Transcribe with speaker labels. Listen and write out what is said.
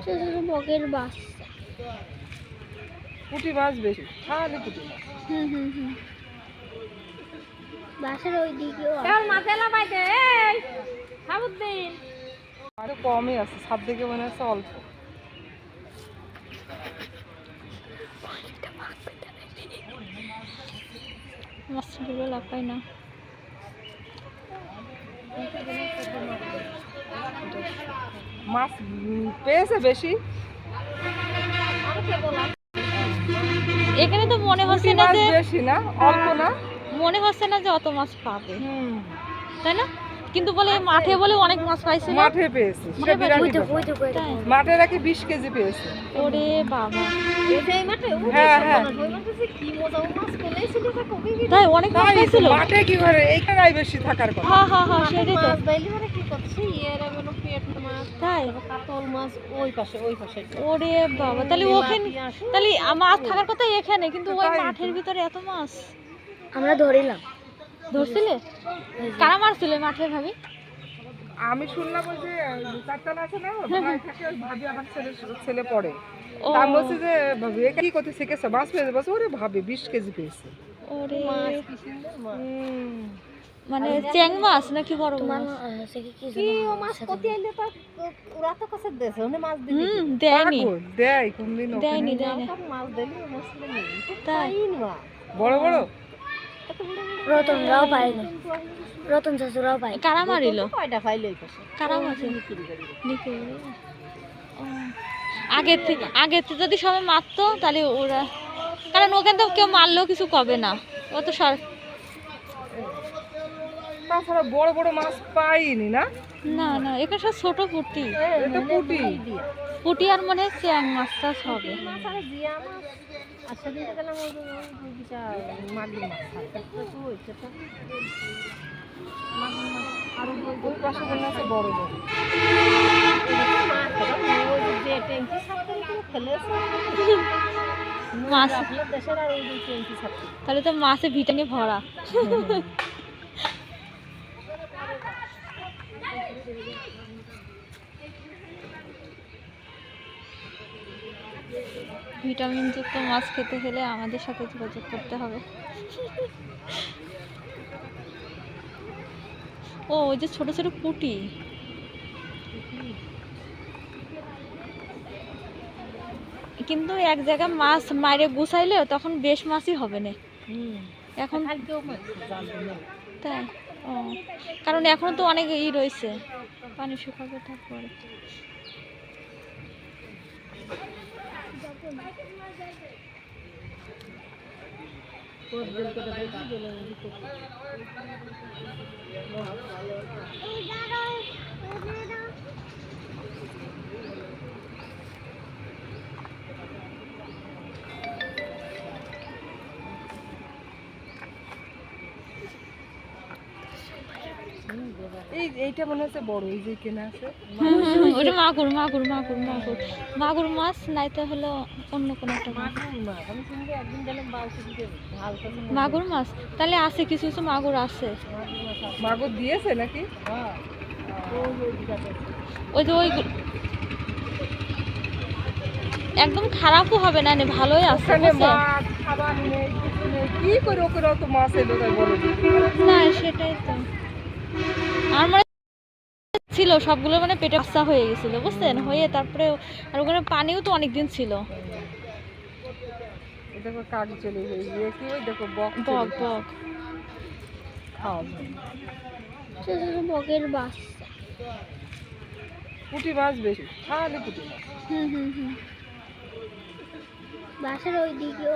Speaker 1: ছোট বকের বাস
Speaker 2: পুঁটি মাছ বেশি, খালি পুঁটি মাছ।
Speaker 1: বাসের ওই দিকেও
Speaker 2: আরো কমই আছে, সাত দিকে মনে হচ্ছে অল্প।
Speaker 1: মাছগুলো লাফায় না।
Speaker 2: মাছ পেয়েছে বেশি।
Speaker 1: এখানে তো মনে হচ্ছে না যে
Speaker 2: বেশি না, অল্প না,
Speaker 1: মনে হচ্ছে না যে অত মাছ পাবে, তাই না? কিন্তু বলে মাঠে বলে অনেক মাছ পাইছে,
Speaker 2: মাঠে পেয়েছে। মাঠে নাকি 20 কেজি পেয়েছে।
Speaker 1: ওরে বাবা,
Speaker 2: হ্যাঁ হ্যাঁ
Speaker 1: তাই অনেক মাছ পাইছিল।
Speaker 2: মাঠে কি করে, এইখানেই বেশি থাকার কথা।
Speaker 1: হ্যাঁ হ্যাঁ হ্যাঁ, সেটাই তো। তাই
Speaker 3: কাতল মাছ ওই পাশে
Speaker 1: ওরে বাবা, তাহলে ওখানে তাহলে মাছ থাকার কথা এখানে, কিন্তু ওই মাঠের ভিতরে এত মাছ।
Speaker 3: আমরা ধরিলাম।
Speaker 1: ধরছিলে? কারা মারছিল মাঠে ভাবি?
Speaker 2: আমি শুনলাম ওই যে চারটাল আছে না, ভাই থাকে, ওই ভাবি আমার ছেলে পড়ে। তা বলছে যে ভাবি এ কি করতে শিখেছে, মাছ পেয়েছে। বলছে ওরে ভাবি 20 কেজি পেয়েছে।
Speaker 1: ওরে মানে চ্যাং মাছ নাকি বড় মাছ?
Speaker 3: কি ও মাছ কত আইলে তো ওরা তো কাছে দেছে ওনে মাছ দিবি।
Speaker 1: দেয়নি,
Speaker 2: দেয় কোনদিন
Speaker 1: দেয়নি।
Speaker 3: মাছ দিলি মাছ দিলি
Speaker 1: তাই
Speaker 2: বড় বড়
Speaker 3: রতনরাও পাইনি, রতন চাচুরাও পাই।
Speaker 1: কারা মারিল?
Speaker 3: কয়টা পাইলো এই পাশে
Speaker 1: কারা মারছে? আগে যদি সবাই মারতো তাহলে ওরা, কারণ ওখানে তো কেউ মারলেও কিছু কবে না, ও তো
Speaker 2: তাছাড়া বড় বড় মাছ পাইনি না।
Speaker 1: না না, এখানে সব ছোট পুঁটি।
Speaker 2: এটা পুঁটি
Speaker 1: পুঁটি আর মনে হয় চ্যাং মাছ টাছ হবে।
Speaker 3: আচ্ছা দিতে গেলাম ওই দুইটা মাগুর মাছ তো হইছে তো মাগুর মাছ আর
Speaker 2: ওই পাশে মনে আছে বড় বড়
Speaker 3: যে ট্যাঙ্কি সাথে ফেলেছে
Speaker 1: মাছ
Speaker 3: দেশের আর ওই ট্যাঙ্কি সাথে,
Speaker 1: তাহলে তো মাছে ভিটামিনে ভরা। ভিটামিন যুক্ত মাছ খেতে হলে আমাদের সাথে যোগাযোগ করতে হবে। ও ওই যে ছোট ছোট পুঁটি, কিন্তু এক জায়গায় মাছ মাইরে গুছাইলে তখন বেশ মাছই হবে না এখন। তাই ও, কারণ এখন তো অনেক রয়েছে, পানি শুকাবে তারপরে।
Speaker 2: এইটা মনে হচ্ছে বড়, এই যে কেনা আছে
Speaker 1: ওটা মাগুর মাগুর মাগুর মাগুর মাগুর মাছ, নাই তো হলো অন্য কোনো একটা মাছ। মাগুর মাছ তাহলে আছে, কিছু কিছু মাগুর আছে।
Speaker 2: মাগুর দিয়েছে নাকি?
Speaker 1: ওই যে ওই একদম খারাপও হবে না, ভালোই আছে।
Speaker 2: কি করে ওকে তো মাছ এলো তাই বলো
Speaker 1: না, সেটাই তো আমার মনে ছিল সবগুলো মানে পেটে বাচ্চা হয়ে গেছিল, বুঝছেন, হয়ে তারপরে আর ওখানে পানিও তো অনেকদিন ছিল।
Speaker 2: দেখো কাক চলে গেছে, কি ওই দেখো বক
Speaker 1: বক বক ছোট বকের বাস
Speaker 2: পুঁটি মাছ বেশি, খালি পুঁটি মাছ।
Speaker 1: বাসের ওই দিকেও